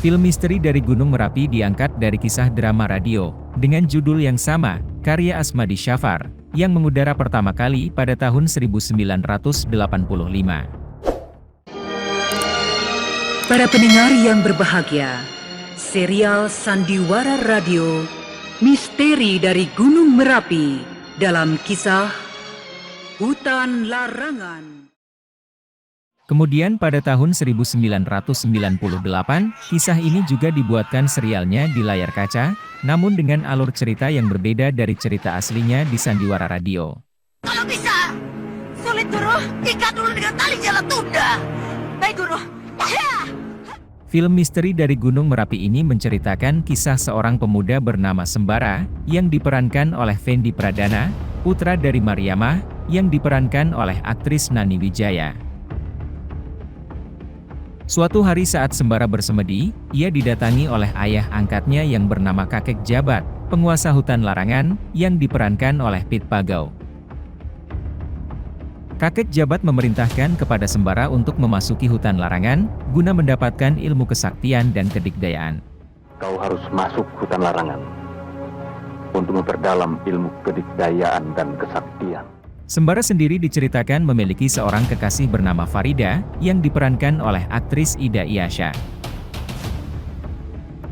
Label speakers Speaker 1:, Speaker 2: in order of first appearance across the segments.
Speaker 1: Film misteri dari Gunung Merapi diangkat dari kisah drama radio, dengan judul yang sama, karya Asmadi Syafar, yang mengudara pertama kali pada tahun 1985.
Speaker 2: Para pendengar yang berbahagia, serial Sandiwara Radio, Misteri dari Gunung Merapi, dalam kisah Hutan Larangan.
Speaker 1: Kemudian pada tahun 1998, kisah ini juga dibuatkan serialnya di layar kaca, namun dengan alur cerita yang berbeda dari cerita aslinya di Sandiwara Radio.
Speaker 3: Kalau bisa, sulit Guru, ikat dulu dengan tali jalan tunda. Baik Guru. Ya.
Speaker 1: Film misteri dari Gunung Merapi ini menceritakan kisah seorang pemuda bernama Sembara, yang diperankan oleh Fendi Pradana, putra dari Mariamah, yang diperankan oleh aktris Nani Wijaya. Suatu hari saat Sembara bersemedi, ia didatangi oleh ayah angkatnya yang bernama Kakek Jabat, penguasa hutan larangan, yang diperankan oleh Pit Pagau. Kakek Jabat memerintahkan kepada Sembara untuk memasuki hutan larangan, guna mendapatkan ilmu kesaktian dan kedikdayaan.
Speaker 4: Kau harus masuk hutan larangan, untuk memperdalam ilmu kedikdayaan dan kesaktian.
Speaker 1: Sembara sendiri diceritakan memiliki seorang kekasih bernama Farida, yang diperankan oleh aktris Ida Iasya.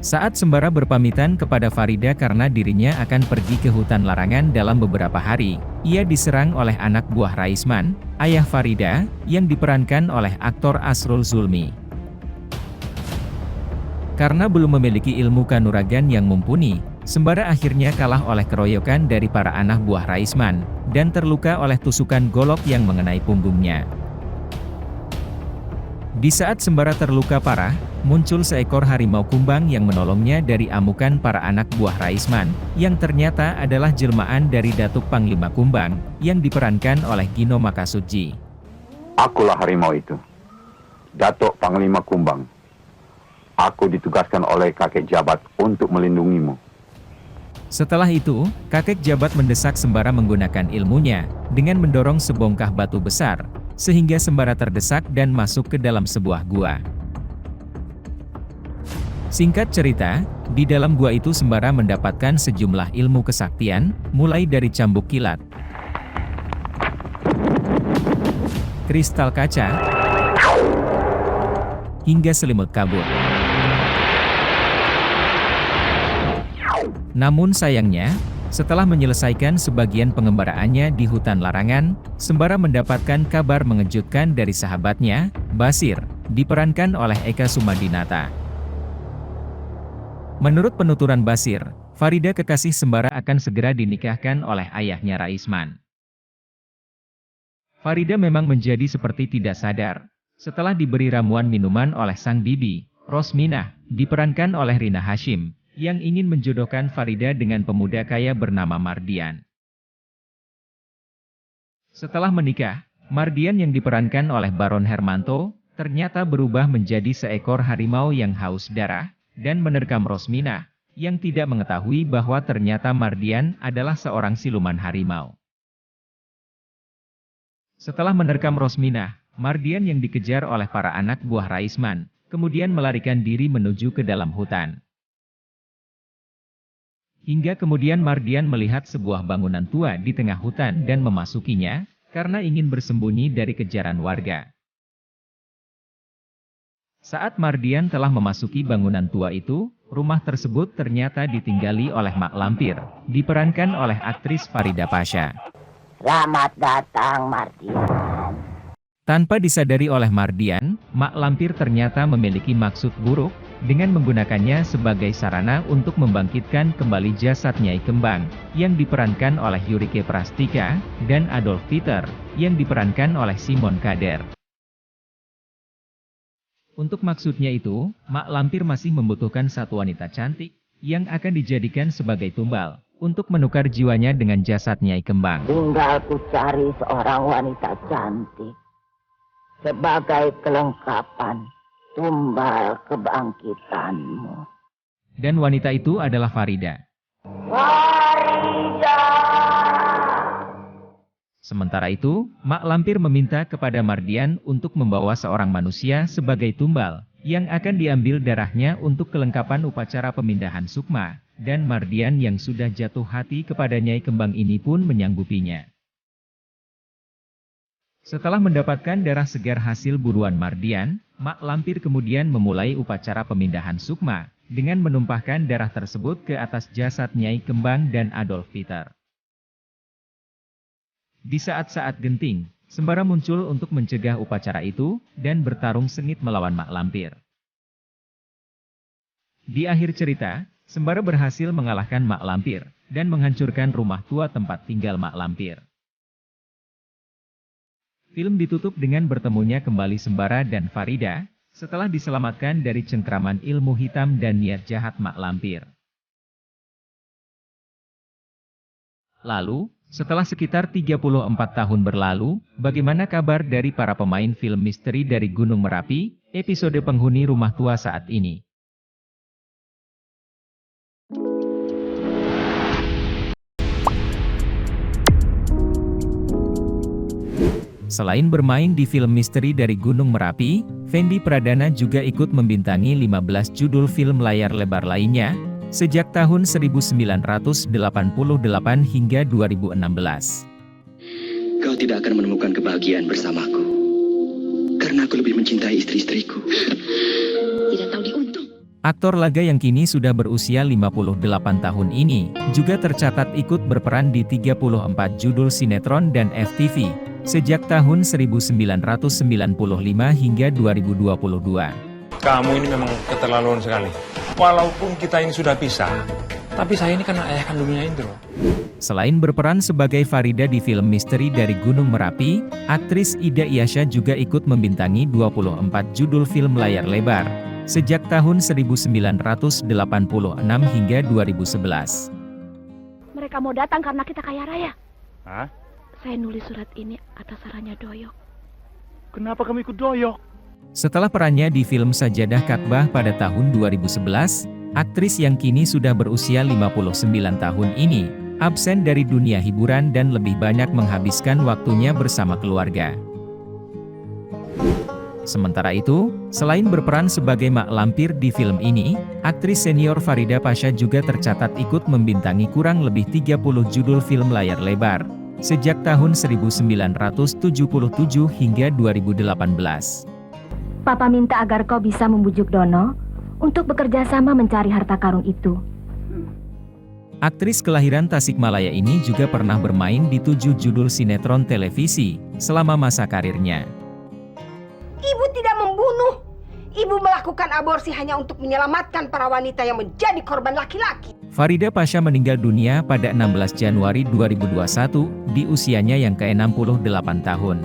Speaker 1: Saat Sembara berpamitan kepada Farida karena dirinya akan pergi ke hutan larangan dalam beberapa hari, ia diserang oleh anak buah Raisman, ayah Farida, yang diperankan oleh aktor Asrul Zulmi. Karena belum memiliki ilmu kanuragan yang mumpuni, Sembara akhirnya kalah oleh keroyokan dari para anak buah Raisman, dan terluka oleh tusukan golok yang mengenai punggungnya. Di saat Sembara terluka parah, muncul seekor harimau kumbang yang menolongnya dari amukan para anak buah Raisman, yang ternyata adalah jelmaan dari Datuk Panglima Kumbang, yang diperankan oleh Gino Makasudji.
Speaker 4: Akulah harimau itu, Datuk Panglima Kumbang. Aku ditugaskan oleh Kakek Jabat untuk melindungimu.
Speaker 1: Setelah itu, Kakek Jabat mendesak Sembara menggunakan ilmunya, dengan mendorong sebongkah batu besar, sehingga Sembara terdesak dan masuk ke dalam sebuah gua. Singkat cerita, di dalam gua itu Sembara mendapatkan sejumlah ilmu kesaktian, mulai dari cambuk kilat, kristal kaca, hingga selimut kabut. Namun sayangnya, setelah menyelesaikan sebagian pengembaraannya di hutan larangan, Sembara mendapatkan kabar mengejutkan dari sahabatnya, Basir, diperankan oleh Eka Sumadinata. Menurut penuturan Basir, Farida kekasih Sembara akan segera dinikahkan oleh ayahnya Raisman. Farida memang menjadi seperti tidak sadar, setelah diberi ramuan minuman oleh sang bibi, Rosminah, diperankan oleh Rina Hashim, yang ingin menjodohkan Farida dengan pemuda kaya bernama Mardian. Setelah menikah, Mardian yang diperankan oleh Baron Hermanto, ternyata berubah menjadi seekor harimau yang haus darah, dan menerkam Rosminah, yang tidak mengetahui bahwa ternyata Mardian adalah seorang siluman harimau. Setelah menerkam Rosminah, Mardian yang dikejar oleh para anak buah Raisman, kemudian melarikan diri menuju ke dalam hutan. Hingga kemudian Mardian melihat sebuah bangunan tua di tengah hutan dan memasukinya, karena ingin bersembunyi dari kejaran warga. Saat Mardian telah memasuki bangunan tua itu, rumah tersebut ternyata ditinggali oleh Mak Lampir, diperankan oleh aktris Farida Pasha.
Speaker 3: Selamat datang Mardian.
Speaker 1: Tanpa disadari oleh Mardian, Mak Lampir ternyata memiliki maksud buruk, dengan menggunakannya sebagai sarana untuk membangkitkan kembali jasad Nyai Kembang, yang diperankan oleh Yurike Prastika, dan Adolf Peter, yang diperankan oleh Simon Kader. Untuk maksudnya itu, Mak Lampir masih membutuhkan satu wanita cantik, yang akan dijadikan sebagai tumbal, untuk menukar jiwanya dengan jasad Nyai Kembang.
Speaker 3: Tinggal ku cari seorang wanita cantik, sebagai kelengkapan tumbal kebangkitanmu.
Speaker 1: Dan wanita itu adalah Farida.
Speaker 3: Farida!
Speaker 1: Sementara itu, Mak Lampir meminta kepada Mardian untuk membawa seorang manusia sebagai tumbal, yang akan diambil darahnya untuk kelengkapan upacara pemindahan sukma, dan Mardian yang sudah jatuh hati kepada Nyai Kembang ini pun menyanggupinya. Setelah mendapatkan darah segar hasil buruan Mardian, Mak Lampir kemudian memulai upacara pemindahan sukma, dengan menumpahkan darah tersebut ke atas jasad Nyai Kembang dan Adolf Peter. Di saat-saat genting, Sembara muncul untuk mencegah upacara itu, dan bertarung sengit melawan Mak Lampir. Di akhir cerita, Sembara berhasil mengalahkan Mak Lampir, dan menghancurkan rumah tua tempat tinggal Mak Lampir. Film ditutup dengan bertemunya kembali Sembara dan Farida, setelah diselamatkan dari cengkraman ilmu hitam dan niat jahat Mak Lampir. Lalu, setelah sekitar 34 tahun berlalu, bagaimana kabar dari para pemain film misteri dari Gunung Merapi, episode penghuni rumah tua saat ini? Selain bermain di film misteri dari Gunung Merapi, Fendi Pradana juga ikut membintangi 15 judul film layar lebar lainnya, sejak tahun 1988 hingga 2016.
Speaker 5: Kau tidak akan menemukan kebahagiaan bersamaku, karena aku lebih mencintai istri-istriku. Tidak tahu diuntung.
Speaker 1: Aktor laga yang kini sudah berusia 58 tahun ini, juga tercatat ikut berperan di 34 judul sinetron dan FTV, sejak tahun 1995 hingga 2022.
Speaker 6: Kamu ini memang keterlaluan sekali. Walaupun kita ini sudah pisah, tapi saya ini kan ayah kandungnya Indro.
Speaker 1: Selain berperan sebagai Farida di film misteri dari Gunung Merapi, aktris Ida Iasya juga ikut membintangi 24 judul film layar lebar, sejak tahun 1986 hingga 2011.
Speaker 7: Mereka mau datang karena kita kaya raya.
Speaker 6: Hah?
Speaker 7: Saya nulis surat ini atas sarannya Doyok.
Speaker 6: Kenapa kamu ikut doyok?
Speaker 1: Setelah perannya di film Sajadah Ka'bah pada tahun 2011, aktris yang kini sudah berusia 59 tahun ini, absen dari dunia hiburan dan lebih banyak menghabiskan waktunya bersama keluarga. Sementara itu, selain berperan sebagai Mak Lampir di film ini, aktris senior Farida Pasha juga tercatat ikut membintangi kurang lebih 30 judul film layar lebar, sejak tahun 1977 hingga 2018.
Speaker 7: Papa minta agar kau bisa membujuk Dono untuk bekerja sama mencari harta karun itu.
Speaker 1: Aktris kelahiran Tasikmalaya ini juga pernah bermain di 7 judul sinetron televisi selama masa karirnya.
Speaker 3: Ibu tidak membunuh. Ibu melakukan aborsi hanya untuk menyelamatkan para wanita yang menjadi korban laki-laki.
Speaker 1: Farida Pasha meninggal dunia pada 16 Januari 2021 di usianya yang ke-68 tahun.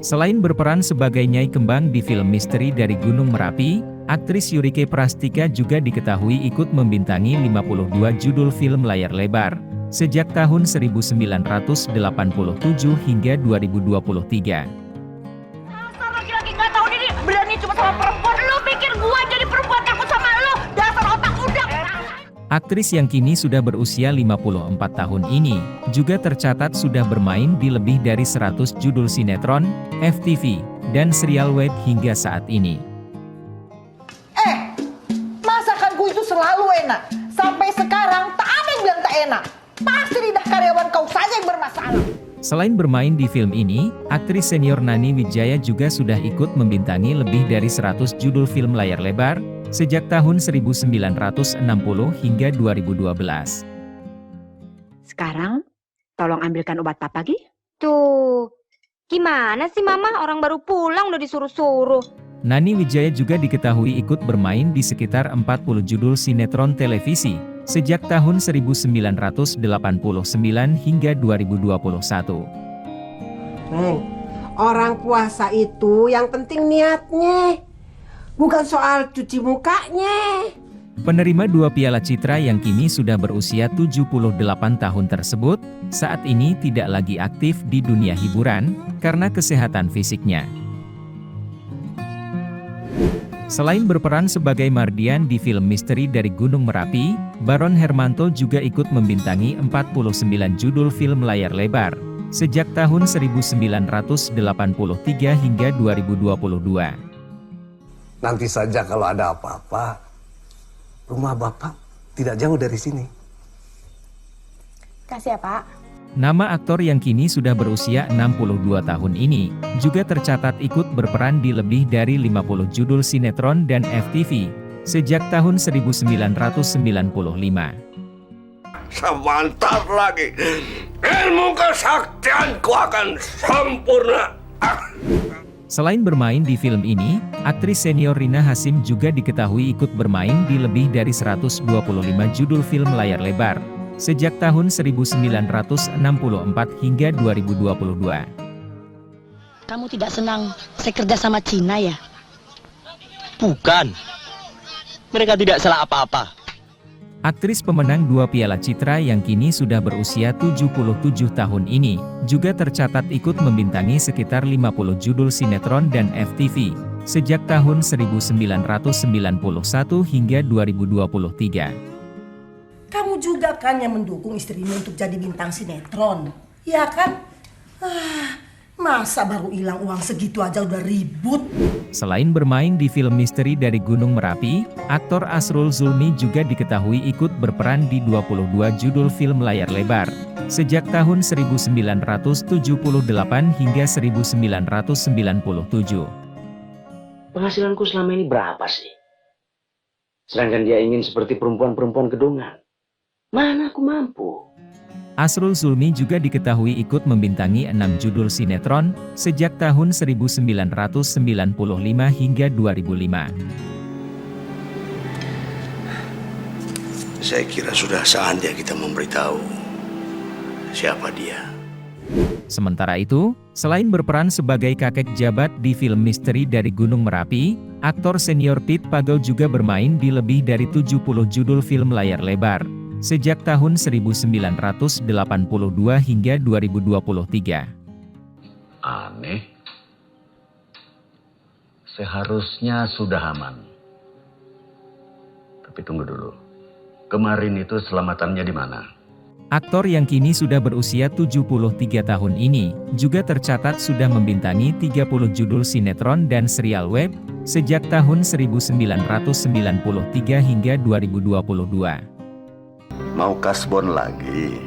Speaker 1: Selain berperan sebagai Nyai Kembang di film misteri dari Gunung Merapi, aktris Yurike Prastika juga diketahui ikut membintangi 52 judul film layar lebar, sejak tahun 1987 hingga 2023.
Speaker 3: Dasar laki-laki nggak tahu diri, berani cuma sama perempuan. Lu pikir gua jadi perempuan takut sama lu? Dasar otak udah.
Speaker 1: Aktris yang kini sudah berusia 54 tahun ini, juga tercatat sudah bermain di lebih dari 100 judul sinetron, FTV, dan serial web hingga saat ini.
Speaker 8: Masakanku itu selalu enak. Sampai sekarang tak ada yang bilang tak enak. Pasti lidah karyawan kau saja yang bermasalah.
Speaker 1: Selain bermain di film ini, aktris senior Nani Wijaya juga sudah ikut membintangi lebih dari 100 judul film layar lebar, sejak tahun 1960 hingga 2012.
Speaker 9: Sekarang, tolong ambilkan obat papa, Gi.
Speaker 7: Tuh, gimana sih Mama? Orang baru pulang udah disuruh-suruh.
Speaker 1: Nani Wijaya juga diketahui ikut bermain di sekitar 40 judul sinetron televisi, sejak tahun 1989 hingga 2021.
Speaker 8: Orang puasa itu yang penting niatnya, bukan soal cuci mukanya.
Speaker 1: Penerima 2 piala citra yang kini sudah berusia 78 tahun tersebut, saat ini tidak lagi aktif di dunia hiburan, karena kesehatan fisiknya. Selain berperan sebagai Mardian di film misteri dari Gunung Merapi, Baron Hermanto juga ikut membintangi 49 judul film layar lebar, sejak tahun 1983 hingga 2022.
Speaker 10: Nanti saja kalau ada apa-apa, rumah Bapak tidak jauh dari sini.
Speaker 9: Kasih ya, Pak.
Speaker 1: Nama aktor yang kini sudah berusia 62 tahun ini, juga tercatat ikut berperan di lebih dari 50 judul sinetron dan FTV, sejak tahun 1995.
Speaker 10: Sebentar lagi, ilmu kesaktianku akan sempurna.
Speaker 1: Selain bermain di film ini, aktris senior Rina Hasyim juga diketahui ikut bermain di lebih dari 125 judul film layar lebar, sejak tahun 1964 hingga 2022.
Speaker 11: Kamu tidak senang saya kerja sama Cina ya?
Speaker 12: Bukan. Mereka tidak salah apa-apa.
Speaker 1: Aktris pemenang 2 Piala Citra yang kini sudah berusia 77 tahun ini, juga tercatat ikut membintangi sekitar 50 judul sinetron dan FTV, sejak tahun 1991 hingga 2023.
Speaker 8: Kamu juga kan yang mendukung istrimu untuk jadi bintang sinetron, ya kan? Masa baru hilang uang segitu aja udah ribut?
Speaker 1: Selain bermain di film misteri dari Gunung Merapi, aktor Asrul Zulmi juga diketahui ikut berperan di 22 judul film layar lebar, sejak tahun 1978 hingga 1997.
Speaker 12: Penghasilanku selama ini berapa sih? Sedangkan dia ingin seperti perempuan-perempuan gedongan. Mana aku mampu?
Speaker 1: Asrul Zulmi juga diketahui ikut membintangi 6 judul sinetron, sejak tahun 1995 hingga 2005.
Speaker 10: Saya kira sudah saatnya kita memberitahu siapa dia.
Speaker 1: Sementara itu, selain berperan sebagai kakek jabat di film misteri dari Gunung Merapi, aktor senior Pit Pagel juga bermain di lebih dari 70 judul film layar lebar, sejak tahun 1982 hingga 2023.
Speaker 13: Aneh. Seharusnya sudah aman. Tapi tunggu dulu. Kemarin itu selamatannya di mana?
Speaker 1: Aktor yang kini sudah berusia 73 tahun ini, juga tercatat sudah membintangi 30 judul sinetron dan serial web, sejak tahun 1993 hingga 2022.
Speaker 10: Mau kasbon lagi?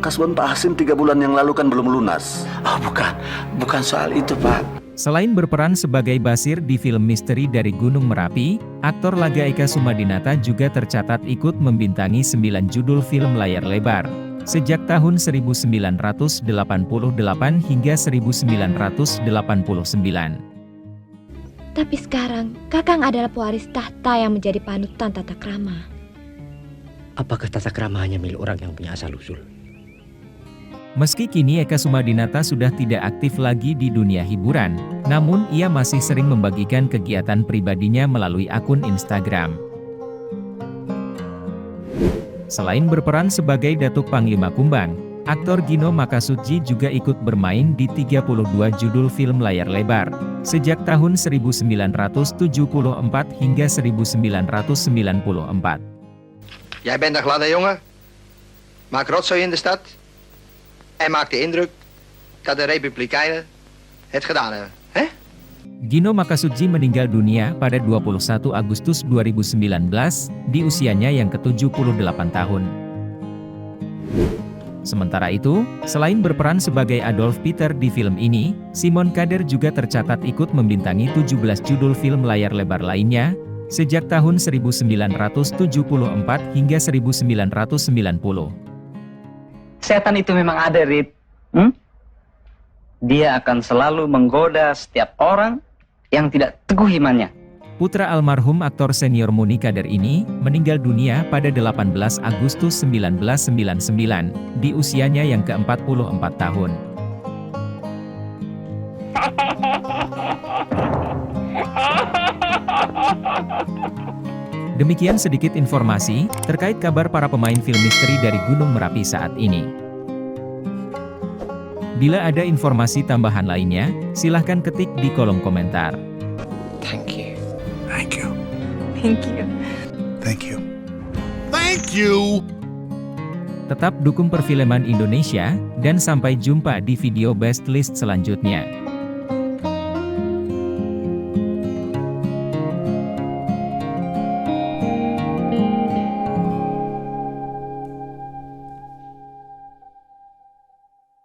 Speaker 10: Kasbon Pak Hasyim 3 bulan yang lalu kan belum lunas. Bukan soal itu, Pak.
Speaker 1: Selain berperan sebagai Basir di film misteri dari Gunung Merapi, aktor laga Eka Sumadinata juga tercatat ikut membintangi 9 judul film layar lebar, sejak tahun 1988 hingga 1989.
Speaker 7: Tapi sekarang, Kakang adalah pewaris tahta yang menjadi panutan tata krama.
Speaker 12: Apakah tata krama hanya milik orang yang punya asal-usul?
Speaker 1: Meski kini Eka Sumadinata sudah tidak aktif lagi di dunia hiburan, namun ia masih sering membagikan kegiatan pribadinya melalui akun Instagram. Selain berperan sebagai Datuk Panglima Kumbang, aktor Gino Makasudji juga ikut bermain di 32 judul film layar lebar, sejak tahun 1974 hingga 1994.
Speaker 14: Jij bent een gladde jongen, maakt rotzooi in de stad en maakt de indruk dat de Republikeinen het gedaan hebben. Hè?
Speaker 1: Gino Makasudji meninggal dunia pada 21 Agustus 2019, di usianya yang ke-78 tahun. Sementara itu, selain berperan sebagai Adolf Peter di film ini, Simon Kader juga tercatat ikut membintangi 17 judul film layar lebar lainnya, sejak tahun 1974 hingga 1990.
Speaker 15: Setan itu memang ada, Rit. Dia akan selalu menggoda setiap orang yang tidak teguh imannya.
Speaker 1: Putra almarhum aktor senior Muni Kader ini meninggal dunia pada 18 Agustus 1999, di usianya yang ke-44 tahun. Demikian sedikit informasi terkait kabar para pemain film misteri dari Gunung Merapi saat ini. Bila ada informasi tambahan lainnya, silahkan ketik di kolom komentar.
Speaker 10: Thank you. Thank you.
Speaker 9: Thank you.
Speaker 10: Thank you. Thank you.
Speaker 1: Tetap dukung perfilman Indonesia, dan sampai jumpa di video best list selanjutnya.